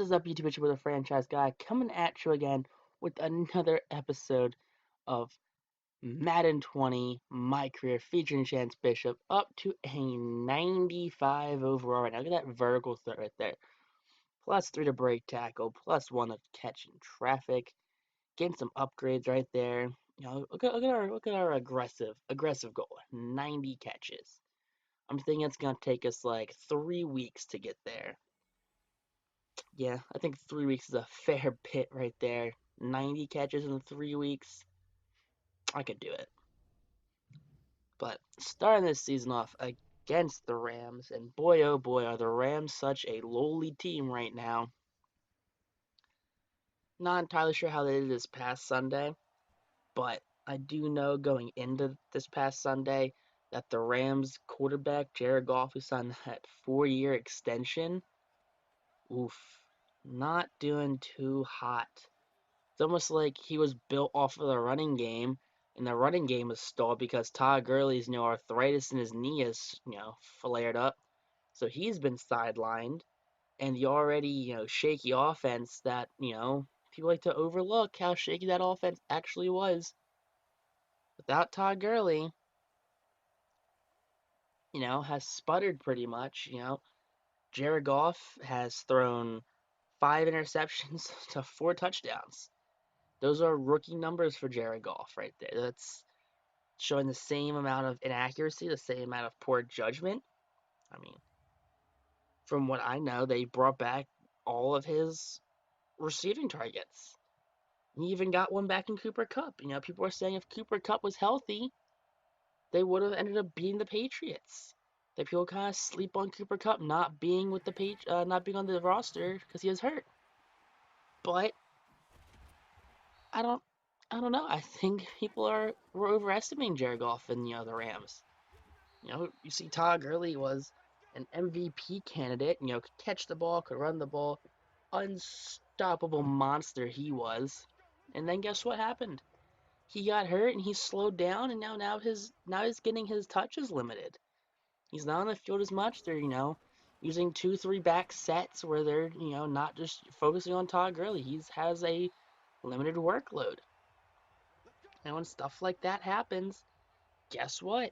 What is up, YouTube? It's your brother Franchise Guy coming at you again with another episode of Madden 20, My Career, featuring Chance Bishop, up to a 95 overall right now. Look at that vertical threat right there. +3 to break tackle, +1 to catch in traffic. Getting some upgrades right there. Look at our aggressive goal. 90 catches. I'm thinking it's gonna take us like 3 weeks to get there. Yeah, I think 3 weeks is a fair bit right there. 90 catches in 3 weeks. I could do it. But starting this season off against the Rams, and boy oh boy, are the Rams such a lowly team right now. Not entirely sure how they did this past Sunday, but I do know going into this past Sunday that the Rams quarterback, Jared Goff, who signed that 4-year extension, oof, not doing too hot. It's almost like he was built off of the running game, and the running game was stalled because Todd Gurley's arthritis in his knee is flared up, so he's been sidelined, and the already shaky offense that people like to overlook how shaky that offense actually was without Todd Gurley. Has sputtered pretty much. Jared Goff has thrown 5 interceptions to 4 touchdowns. Those are rookie numbers for Jared Goff right there. That's showing the same amount of inaccuracy, the same amount of poor judgment. I mean, from what I know, they brought back all of his receiving targets. He even got one back in Cooper Kupp. People are saying if Cooper Kupp was healthy, they would have ended up beating the Patriots. That people kind of sleep on Cooper Kupp not being with the not being on the roster because he was hurt. But I don't, I don't know. I think people were overestimating Jared Goff and the Rams. You see Todd Gurley was an MVP candidate. Could catch the ball, could run the ball, unstoppable monster he was. And then guess what happened? He got hurt and he slowed down, and now he's getting his touches limited. He's not on the field as much. They're using 2-3 back sets where they're not just focusing on Todd Gurley. He has a limited workload. And when stuff like that happens, guess what?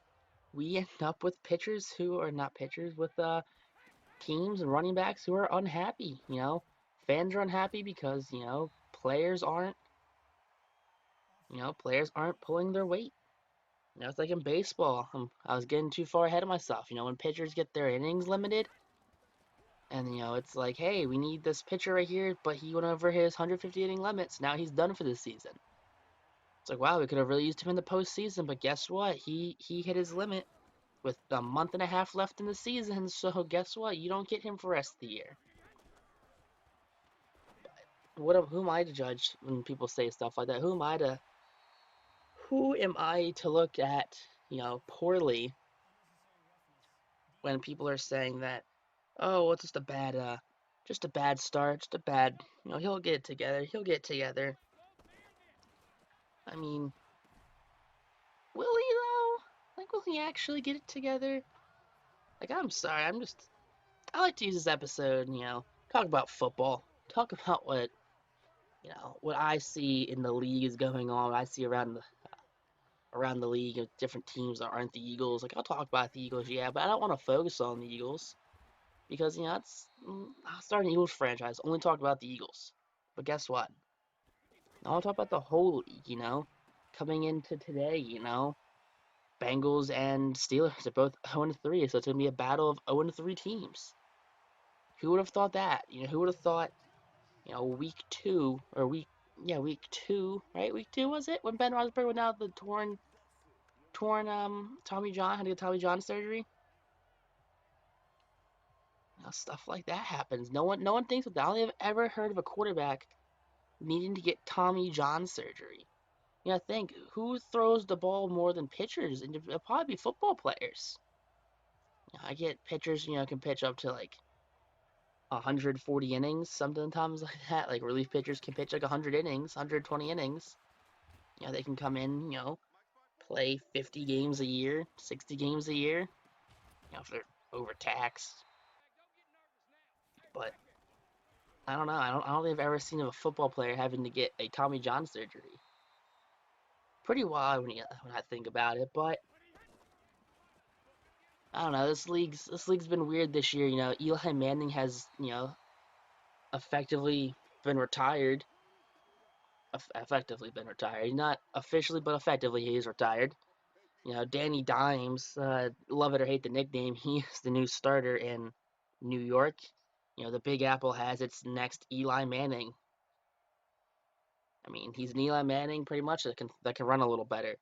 We end up with pitchers who are not pitchers, with teams and running backs who are unhappy. Fans are unhappy because players aren't pulling their weight. It's like in baseball. I was getting too far ahead of myself. When pitchers get their innings limited, and it's like, hey, we need this pitcher right here, but he went over his 150 inning limits. Now he's done for this season. It's like, wow, we could have really used him in the postseason, but guess what? He hit his limit with a month and a half left in the season, so guess what? You don't get him for the rest of the year. Who am I to judge when people say stuff like that? Who am I to look at, poorly when people are saying that, oh, well, it's just a bad start, just a bad, he'll get it together. He'll get it together. I mean, will he though? Like, will he actually get it together? Like, I'm sorry, I like to use this episode, talk about football, talk about what I see in the league is going on. What I see around the league of different teams that aren't the Eagles. Like, I'll talk about the Eagles, yeah, but I don't want to focus on the Eagles because I'll start an Eagles franchise, only talk about the Eagles. But guess what? I want to talk about the whole league. Coming into today, Bengals and Steelers are both 0-3, so it's gonna be a battle of 0-3 teams. Who would have thought that? Who would have thought? Week two, week two, right? Week two, was it when Ben Roethlisberger went out with the torn Tommy John, had to get Tommy John surgery? Stuff like that happens. No one thinks of that. I don't think I've ever heard of a quarterback needing to get Tommy John surgery. Think who throws the ball more than pitchers, and it'll probably be football players. I get pitchers, can pitch up to like 140 innings, sometimes like that. Like relief pitchers can pitch like 100 innings, 120 innings. They can come in, play 50 games a year, 60 games a year, if they're overtaxed. But I don't know. I don't think I've ever seen of a football player having to get a Tommy John surgery. Pretty wild when I think about it, but I don't know. This league's been weird this year. Eli Manning has effectively been retired. Effectively been retired. Not officially, but effectively he's retired. Danny Dimes, love it or hate the nickname, he's the new starter in New York. The Big Apple has its next Eli Manning. I mean, he's an Eli Manning pretty much that can run a little better.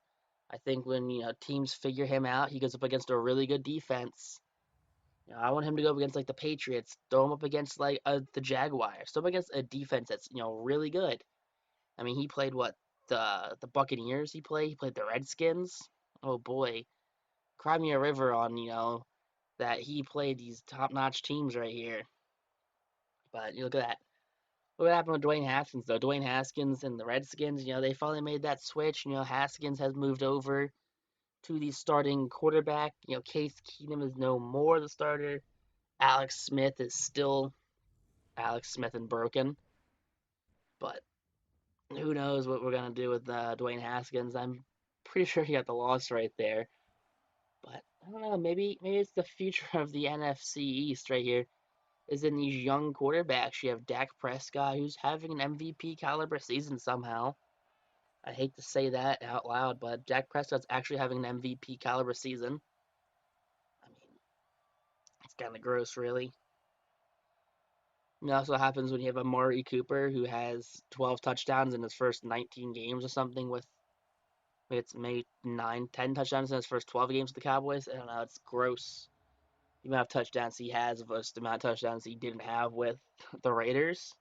I think when teams figure him out, he goes up against a really good defense. I want him to go up against like the Patriots, throw him up against like the Jaguars, throw him against a defense that's really good. I mean, he played what the Buccaneers. He played the Redskins. Oh boy, cry me a river on that he played these top notch teams right here. But you look at that. What happened with Dwayne Haskins though? Dwayne Haskins and the Redskins, they finally made that switch. Haskins has moved over to the starting quarterback. Case Keenum is no more the starter. Alex Smith is still Alex Smith and broken. But who knows what we're gonna do with Dwayne Haskins? I'm pretty sure he got the loss right there. But I don't know. Maybe it's the future of the NFC East right here. Is in these young quarterbacks. You have Dak Prescott, who's having an MVP caliber season somehow. I hate to say that out loud, but Dak Prescott's actually having an MVP caliber season. I mean, it's kind of gross, really. That's what happens when you have Amari Cooper, who has 12 touchdowns in his first 19 games or something, with it's maybe 10 touchdowns in his first 12 games with the Cowboys. I don't know, it's gross. The amount of touchdowns he has versus the amount of touchdowns he didn't have with the Raiders.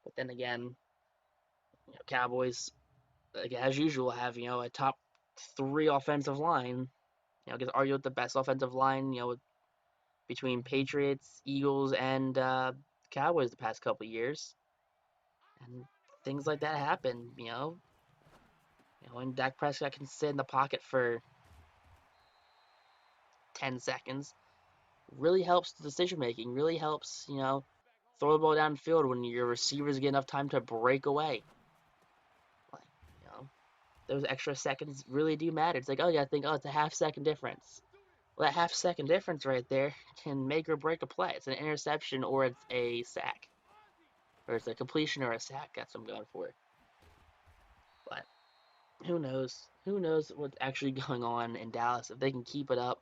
But then again, Cowboys, like, as usual, have a top three offensive line. I guess argue with the best offensive line. Between Patriots, Eagles, and Cowboys the past couple of years, and things like that happen. When Dak Prescott can sit in the pocket for 10 seconds, really helps the decision making. Really helps. Throw the ball downfield when your receivers get enough time to break away. Like you know, those extra seconds really do matter. It's like, oh yeah, I think, oh, it's a half-second difference. Well, that half-second difference right there can make or break a play. It's an interception or it's a sack. Or it's a completion or a sack. That's what I'm going for. But who knows? Who knows what's actually going on in Dallas? If they can keep it up,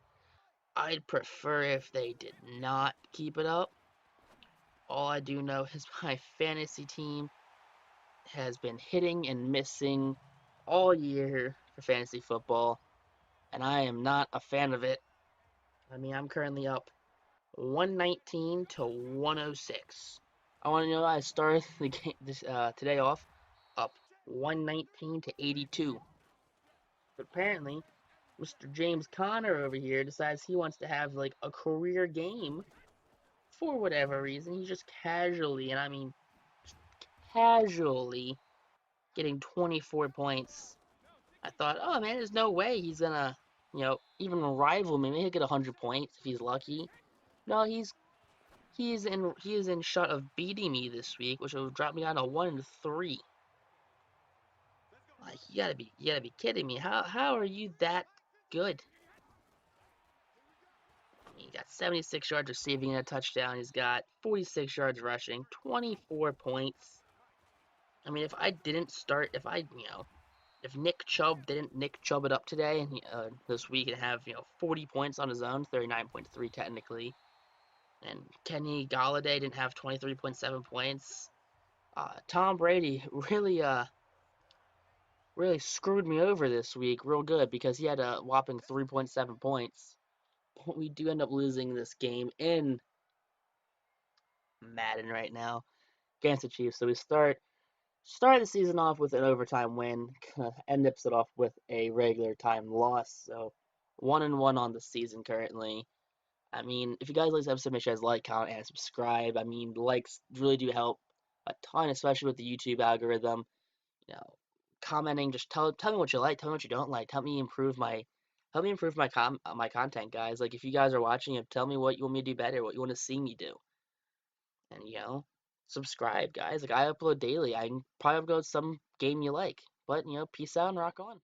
I'd prefer if they did not keep it up. All I do know is my fantasy team has been hitting and missing all year for fantasy football, and I am not a fan of it. I mean, I'm currently up 119 to 106. I want to know I started the game today off up 119 to 82. But apparently, Mr. James Conner over here decides he wants to have like a career game for whatever reason. He's just casually, and I mean casually, getting 24 points. I thought, oh man, there's no way he's gonna, even rival me. Maybe he'll get 100 points if he's lucky. No, he is in shot of beating me this week, which will drop me down to 1-3. Like you gotta be kidding me. How are you that good? He got 76 yards receiving and a touchdown. He's got 46 yards rushing, 24 points. I mean, if Nick Chubb didn't Nick Chubb it up today and this week and have 40 points on his own, 39.3 technically, and Kenny Galladay didn't have 23.7 points. Tom Brady really screwed me over this week real good because he had a whopping 3.7 points. We do end up losing this game in Madden right now against the Chiefs. So we start the season off with an overtime win, end it off with a regular time loss. So 1-1 on the season currently. I mean, if you guys like this episode, make sure you guys like, comment, and subscribe. I mean, likes really do help a ton, especially with the YouTube algorithm. You know, Commenting, just tell me what you like, tell me what you don't like. Help me improve my content, guys. Like if you guys are watching it, tell me what you want me to do better, what you want to see me do. And subscribe, guys. Like I upload daily. I can probably upload some game you like. But peace out and rock on.